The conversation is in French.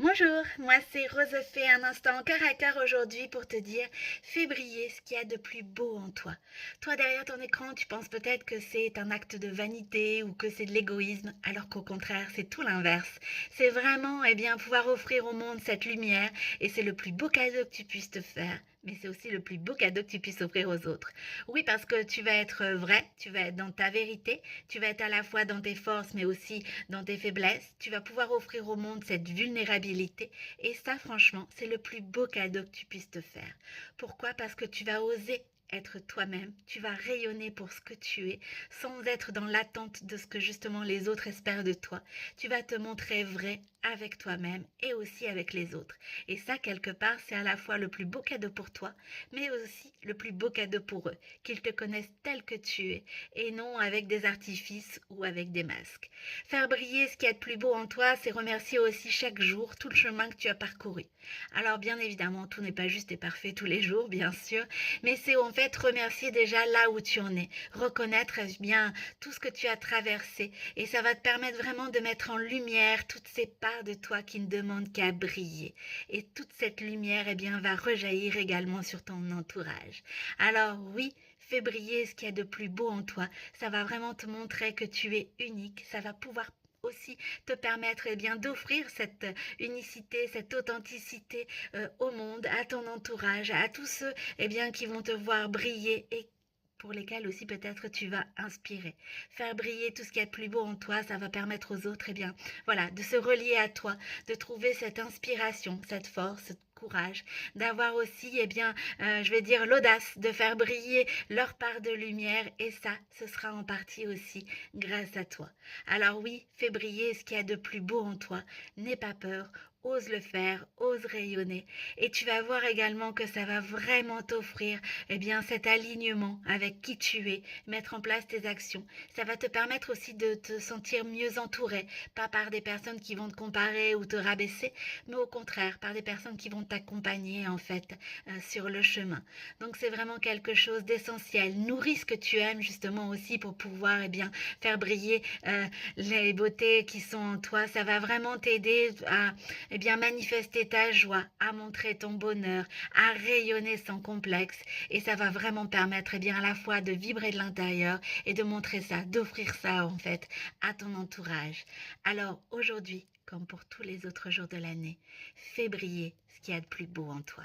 Bonjour, moi c'est Rose Fée, un instant en caractère aujourd'hui pour te dire fais briller ce qu'il y a de plus beau en toi. Toi derrière ton écran, tu penses peut-être que c'est un acte de vanité ou que c'est de l'égoïsme, alors qu'au contraire c'est tout l'inverse. C'est vraiment pouvoir offrir au monde cette lumière et c'est le plus beau cadeau que tu puisses te faire. Mais c'est aussi le plus beau cadeau que tu puisses offrir aux autres. Oui, parce que tu vas être vrai, tu vas être dans ta vérité, tu vas être à la fois dans tes forces mais aussi dans tes faiblesses. Tu vas pouvoir offrir au monde cette vulnérabilité. Et ça, franchement, c'est le plus beau cadeau que tu puisses te faire. Pourquoi? Parce que tu vas oser être toi-même, tu vas rayonner pour ce que tu es, sans être dans l'attente de ce que justement les autres espèrent de toi. Tu vas te montrer vrai avec toi-même et aussi avec les autres. Et ça, quelque part, c'est à la fois le plus beau cadeau pour toi, mais aussi le plus beau cadeau pour eux, qu'ils te connaissent tel que tu es, et non avec des artifices ou avec des masques. Faire briller ce qu'il y a de plus beau en toi, c'est remercier aussi chaque jour tout le chemin que tu as parcouru. Alors bien évidemment, tout n'est pas juste et parfait tous les jours, bien sûr, mais c'est en fait remercier déjà là où tu en es, reconnaître bien tout ce que tu as traversé, et ça va te permettre vraiment de mettre en lumière toutes ces parts de toi qui ne demandent qu'à briller. Et toute cette lumière va rejaillir également sur ton entourage. Alors oui, fais briller ce qu'il y a de plus beau en toi. Ça va vraiment te montrer que tu es unique. Ça va pouvoir aussi te permettre d'offrir cette unicité, cette authenticité au monde, à ton entourage, à tous ceux qui vont te voir briller et pour lesquels aussi peut-être tu vas inspirer. Faire briller tout ce qu'il y a de plus beau en toi, ça va permettre aux autres voilà, de se relier à toi, de trouver cette inspiration, cette force, ce courage, d'avoir aussi je vais dire l'audace de faire briller leur part de lumière et ça, ce sera en partie aussi grâce à toi. Alors oui, fais briller ce qu'il y a de plus beau en toi, n'aie pas peur, ose le faire, ose rayonner et tu vas voir également que ça va vraiment t'offrir cet alignement avec qui tu es, mettre en place tes actions. Ça va te permettre aussi de te sentir mieux entouré, pas par des personnes qui vont te comparer ou te rabaisser, mais au contraire par des personnes qui vont t'accompagner en fait sur le chemin. Donc c'est vraiment quelque chose d'essentiel. Nourris ce que tu aimes justement aussi pour pouvoir faire briller les beautés qui sont en toi. Ça va vraiment t'aider à manifester ta joie, à montrer ton bonheur, à rayonner sans complexe. Et ça va vraiment permettre à la fois de vibrer de l'intérieur et de montrer ça, d'offrir ça en fait à ton entourage. Alors aujourd'hui, comme pour tous les autres jours de l'année, fais briller ce qu'il y a de plus beau en toi.